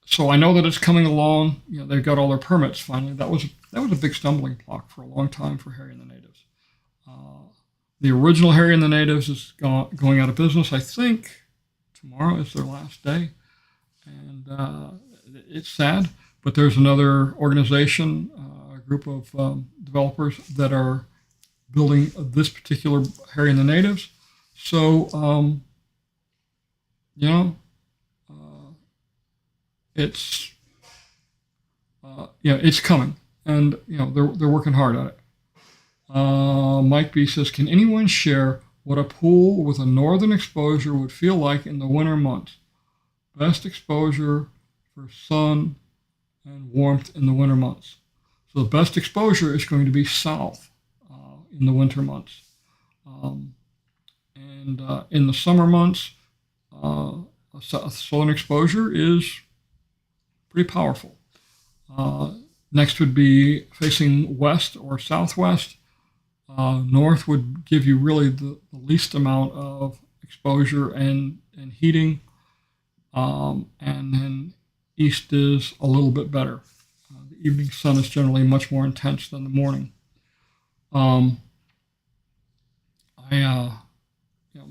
so I know that it's coming along. They've got all their permits finally. That was a big stumbling block for a long time for Harry and the Natives. The original Harry and the Natives is going out of business. I think tomorrow is their last day, and it's sad. But there's another organization, a group of developers that are building this particular Harry and the Natives. So, it's coming, and they're working hard at it. Mike B says, can anyone share what a pool with a northern exposure would feel like in the winter months? Best exposure for sun and warmth in the winter months. So the best exposure is going to be south in the winter months. And in the summer months, a southern exposure is pretty powerful. Next would be facing west or southwest. North would give you really the least amount of exposure and heating. And then east is a little bit better. The evening sun is generally much more intense than the morning.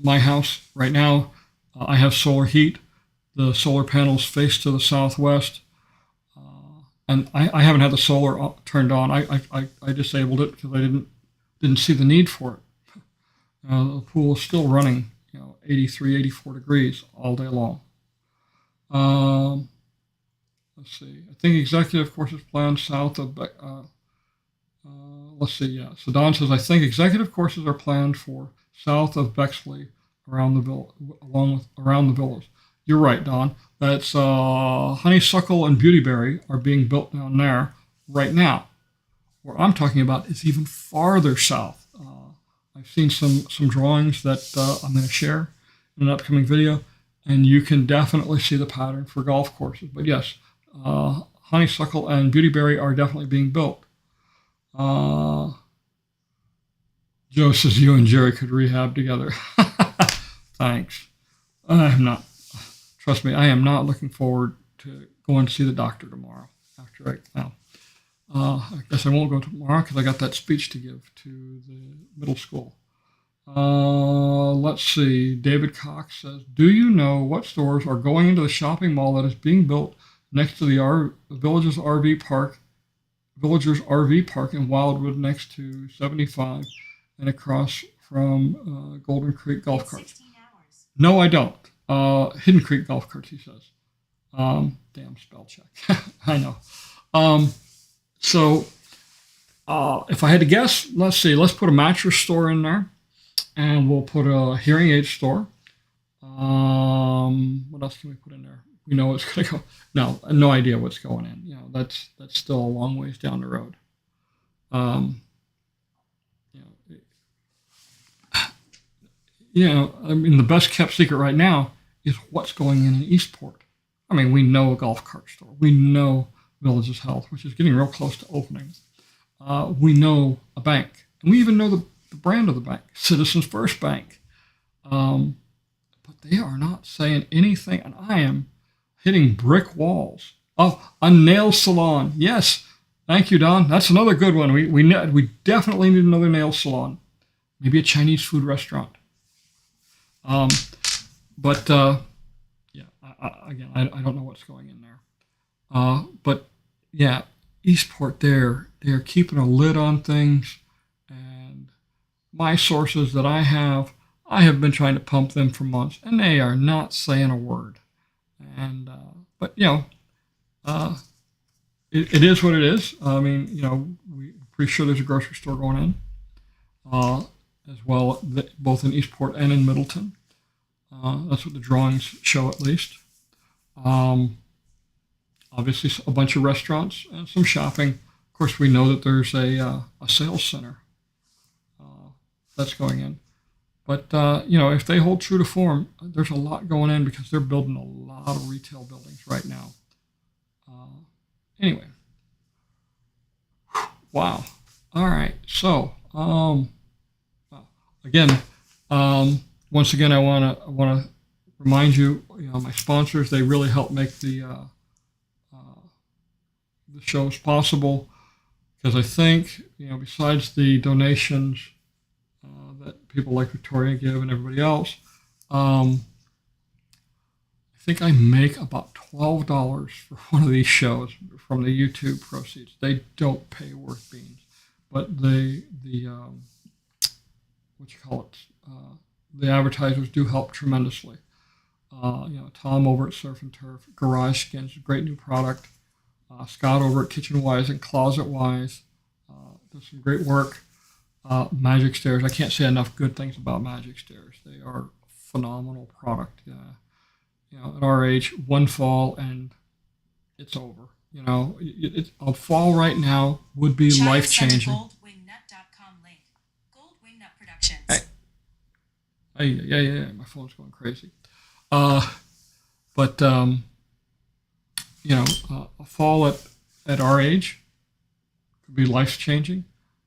My house right now, I have solar heat. The solar panels face to the southwest. And I haven't had the solar turned on. I disabled it because I didn't see the need for it. The pool is still running, 83, 84 degrees all day long. Let's see. I think executive courses planned south of. Let's see. Yeah. So Don says I think executive courses are planned for south of Bexley around the villas. You're right, Don. That's honeysuckle and beautyberry are being built down there right now. Where I'm talking about is even farther south. I've seen some drawings that I'm going to share in an upcoming video, and you can definitely see the pattern for golf courses. But yes, Honeysuckle and Beautyberry are definitely being built. Joe says you and Jerry could rehab together. Thanks. I'm not. Trust me, I am not looking forward to going to see the doctor tomorrow. I guess I won't go tomorrow because I got that speech to give to the middle school. Let's see. David Cox says, do you know what stores are going into the shopping mall that is being built next to the Villagers RV Park in Wildwood next to 75 and across from Golden Creek Golf Carts? No, I don't. Hidden Creek Golf Carts, he says. Damn spell check. I know. So if I had to guess, let's see. Let's put a mattress store in there. And we'll put a hearing aid store. What else can we put in there? We know it's going to go. No idea what's going in. That's still a long ways down the road. I mean, the best kept secret right now is what's going in Eastport. I mean, we know a golf cart store. We know Villages Health, which is getting real close to opening. We know a bank, and we even know the brand of the bank, Citizens First Bank. But they are not saying anything, and I am hitting brick walls. Oh, a nail salon. Yes. Thank you, Don. That's another good one. We definitely need another nail salon. Maybe a Chinese food restaurant. I don't know what's going in there. But yeah, Eastport, they're keeping a lid on things. And my sources that I have been trying to pump them for months, and they are not saying a word. And it is what it is. I mean, we're pretty sure there's a grocery store going in, as well, both in Eastport and in Middleton. That's what the drawings show, at least. Obviously, a bunch of restaurants and some shopping. Of course, we know that there's a sales center that's going in. But, if they hold true to form, there's a lot going in because they're building a lot of retail buildings right now. Anyway. Wow. All right. So, again, once again, I want to remind you, my sponsors, they really help make the shows possible, because I think, besides the donations that people like Victoria give and everybody else, I think I make about $12 for one of these shows from the YouTube proceeds. They don't pay worth beans, but the the advertisers do help tremendously. Tom over at Surf and Turf, Garage Skins, great new product. Scott over at Kitchen Wise and Closet Wise does some great work. Magic Stairs, I can't say enough good things about Magic Stairs. They are a phenomenal product. At our age, one fall and it's over. A fall right now would be life-changing. Goldwingnut.com link. Gold Wingnut Productions. Yeah, my phone's going crazy. A fall at our age could be life-changing.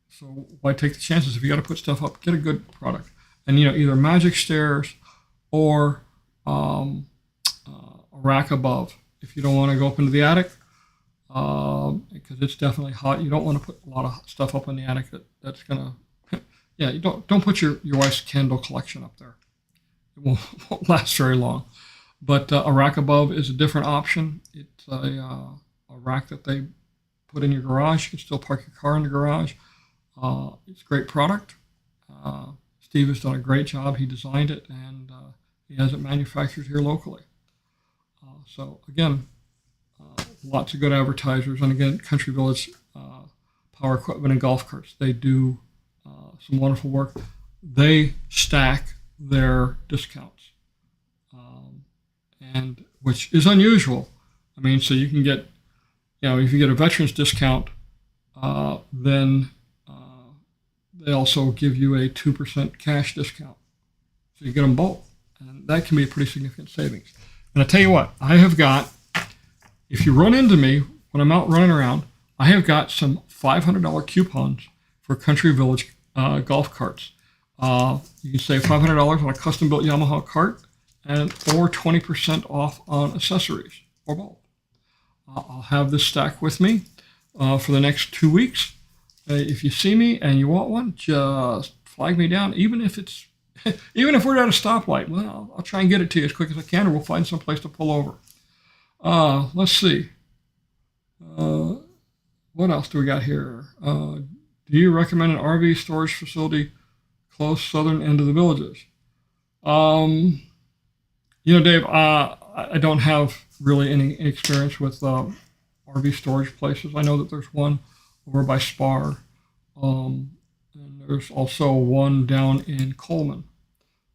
So why take the chances? If you got to put stuff up, get a good product. And, either Magic Stairs or a rack above. If you don't want to go up into the attic, because it's definitely hot. You don't want to put a lot of stuff up in the attic that's going to, you don't put your wife's candle collection up there. It won't last very long. But a rack above is a different option. It's a rack that they put in your garage. You can still park your car in the garage. It's a great product. Steve has done a great job. He designed it, and he has it manufactured here locally. So again, lots of good advertisers. And again, Country Village Power Equipment and Golf Carts, they do some wonderful work. They stack their discounts, and which is unusual. I mean, so you can get, if you get a veterans discount, then they also give you a 2% cash discount. So you get them both. And that can be a pretty significant savings. And I tell you what, I have got, if you run into me when I'm out running around, I have got some $500 coupons for Country Village golf carts. You can save $500 on a custom-built Yamaha cart or 20% off on accessories or both. I'll have this stack with me for the next 2 weeks. If you see me and you want one, just flag me down. Even if we're at a stoplight, well, I'll try and get it to you as quick as I can, or we'll find some place to pull over. Let's see. What else do we got here? Do you recommend an RV storage facility close southern end of the villages? Dave, I don't have really any experience with RV storage places. I know that there's one over by Spar, and there's also one down in Coleman,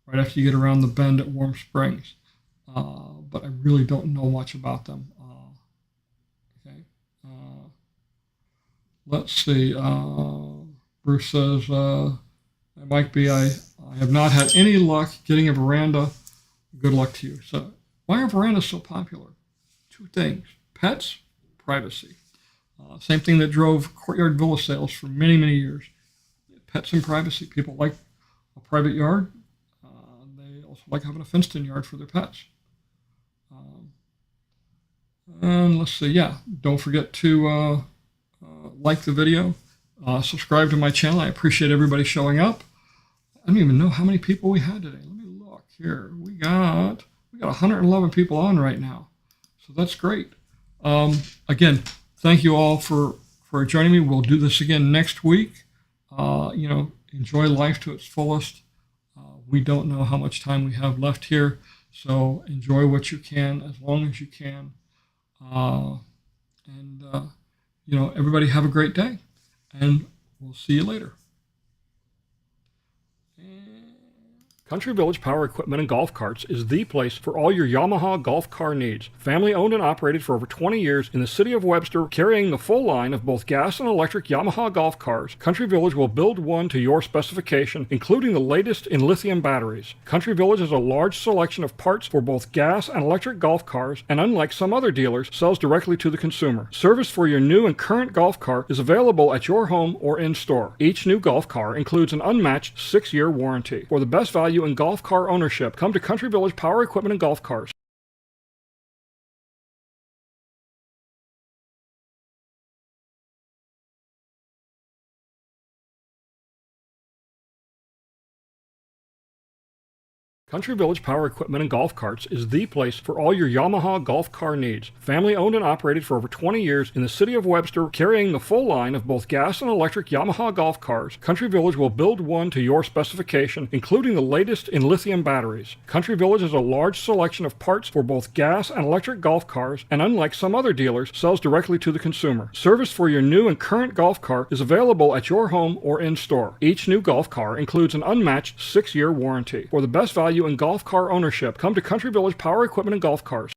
right after you get around the bend at Warm Springs. But I really don't know much about them. Okay. Let's see. Bruce says, it might be, I have not had any luck getting a veranda. Good luck to you. So why are verandas so popular? Two things: pets, privacy. Same thing that drove courtyard villa sales for many, many years. Pets and privacy. People like a private yard. They also like having a fenced-in yard for their pets. And let's see. Yeah, don't forget to like the video. Subscribe to my channel. I appreciate everybody showing up. I don't even know how many people we had today. Let me look here. We got 111 people on right now, so that's great. Again, thank you all for joining me. We'll do this again next week. Enjoy life to its fullest. We don't know how much time we have left here, so enjoy what you can as long as you can. Everybody have a great day, and we'll see you later. Country Village Power Equipment and Golf Carts is the place for all your Yamaha golf car needs. Family owned and operated for over 20 years in the city of Webster, carrying the full line of both gas and electric Yamaha golf cars, Country Village will build one to your specification, including the latest in lithium batteries. Country Village has a large selection of parts for both gas and electric golf cars, and unlike some other dealers, sells directly to the consumer. Service for your new and current golf car is available at your home or in-store. Each new golf car includes an unmatched 6-year warranty. For the best value in golf car ownership, come to Country Village Power Equipment and Golf Cars. Country Village Power Equipment and Golf Carts is the place for all your Yamaha golf car needs. Family owned and operated for over 20 years in the city of Webster, carrying the full line of both gas and electric Yamaha golf cars, Country Village will build one to your specification, including the latest in lithium batteries. Country Village has a large selection of parts for both gas and electric golf cars, and unlike some other dealers, sells directly to the consumer. Service for your new and current golf car is available at your home or in-store. Each new golf car includes an unmatched 6-year warranty. For the best value in golf car ownership, come to Country Village Power Equipment and Golf Cars.